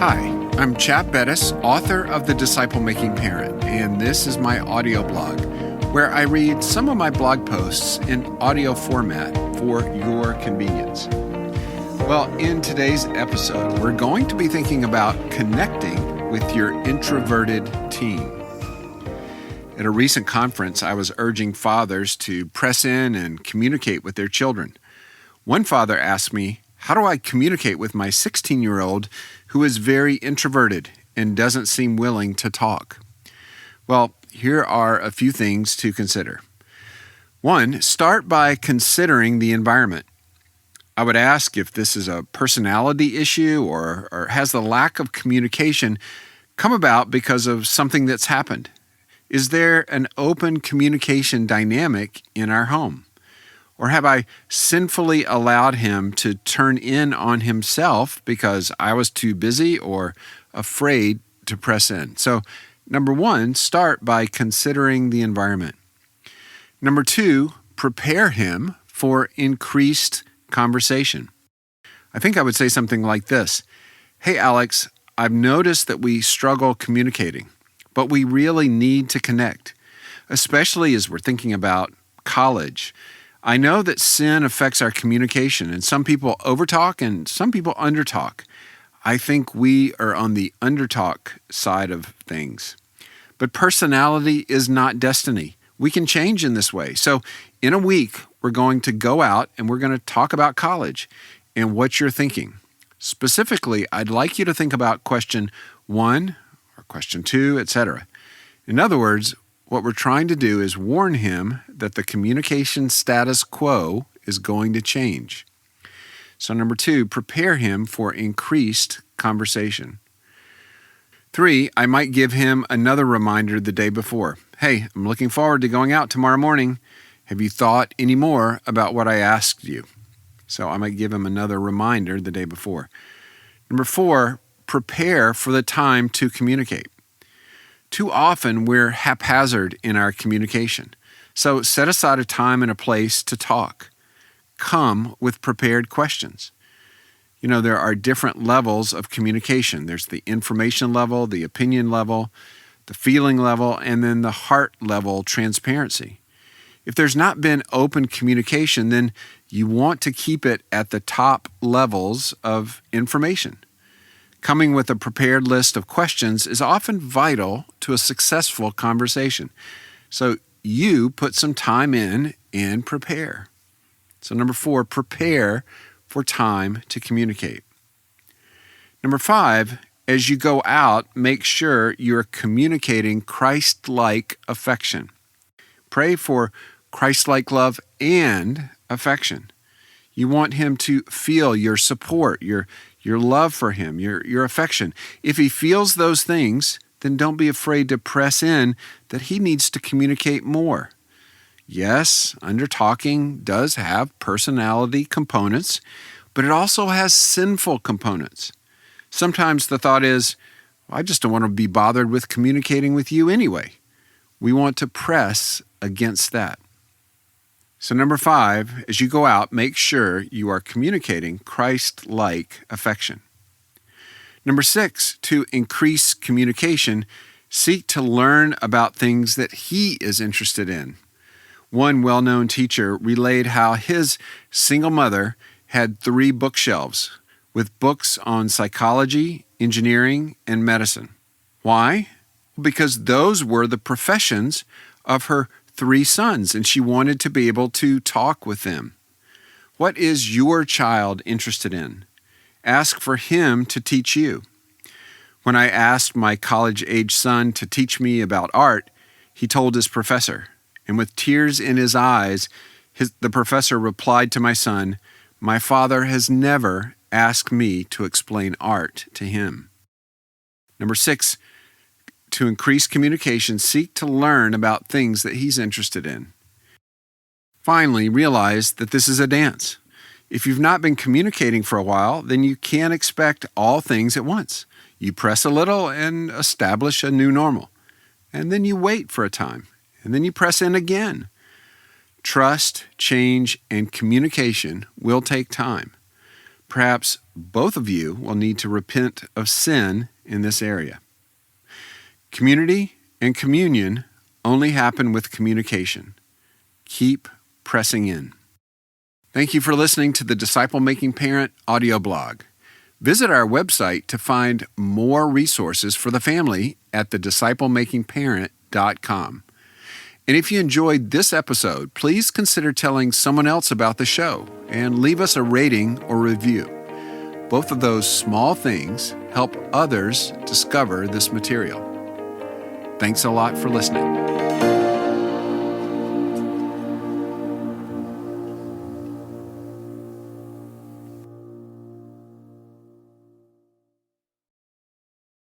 Hi, I'm Chap Bettis, author of The Disciple Making Parent, and this is my audio blog where I read some of my blog posts in audio format for your convenience. Well, in today's episode, we're going to be thinking about connecting with your introverted teen. At a recent conference, I was urging fathers to press in and communicate with their children. One father asked me, how do I communicate with my 16-year-old who is very introverted and doesn't seem willing to talk? Well, here are a few things to consider. One, start by considering the environment. I would ask if this is a personality issue or has the lack of communication come about because of something that's happened. Is there an open communication dynamic in our home? Or have I sinfully allowed him to turn in on himself because I was too busy or afraid to press in? So, number one, start by considering the environment. Number two, prepare him for increased conversation. I think I would say something like this. Hey, Alex, I've noticed that we struggle communicating, but we really need to connect, especially as we're thinking about college. I know that sin affects our communication, and some people overtalk and some people undertalk. I think we are on the undertalk side of things. But personality is not destiny. We can change in this way. So in a week, we're going to go out and we're going to talk about college and what you're thinking. Specifically, I'd like you to think about question 1 or question 2, etc. In other words, what we're trying to do is warn him that the communication status quo is going to change. So number 2, prepare him for increased conversation. 3, I might give him another reminder the day before. Hey, I'm looking forward to going out tomorrow morning. Have you thought any more about what I asked you? So I might give him another reminder the day before. Number 4, prepare for the time to communicate. Too often, we're haphazard in our communication. So set aside a time and a place to talk. Come with prepared questions. You know, there are different levels of communication. There's the information level, the opinion level, the feeling level, and then the heart level transparency. If there's not been open communication, then you want to keep it at the top levels of information. Coming with a prepared list of questions is often vital to a successful conversation. So you put some time in and prepare. So number 4, prepare for time to communicate. Number 5, as you go out, make sure you're communicating Christ-like affection. Pray for Christ-like love and affection. You want him to feel your support, your love for him, your affection. If he feels those things, then don't be afraid to press in that he needs to communicate more. Yes, undertalking does have personality components, but it also has sinful components. Sometimes the thought is, I just don't want to be bothered with communicating with you anyway. We want to press against that. So number 5, as you go out, make sure you are communicating Christ-like affection. Number 6, to increase communication, seek to learn about things that he is interested in. One well-known teacher relayed how his single mother had 3 bookshelves with books on psychology, engineering, and medicine. Why? Because those were the professions of her 3 sons, and she wanted to be able to talk with them. What is your child interested in? Ask for him to teach you. When I asked my college-age son to teach me about art, he told his professor, and with tears in his eyes, the professor replied to my son, "My father has never asked me to explain art to him." Number 6, to increase communication, seek to learn about things that he's interested in. Finally, realize that this is a dance. If you've not been communicating for a while, then you can't expect all things at once. You press a little and establish a new normal. And then you wait for a time. And then you press in again. Trust, change, and communication will take time. Perhaps both of you will need to repent of sin in this area. Community and communion only happen with communication. Keep pressing in. Thank you for listening to the Disciple Making Parent audio blog. Visit our website to find more resources for the family at thedisciplemakingparent.com. And if you enjoyed this episode, please consider telling someone else about the show and leave us a rating or review. Both of those small things help others discover this material. Thanks a lot for listening.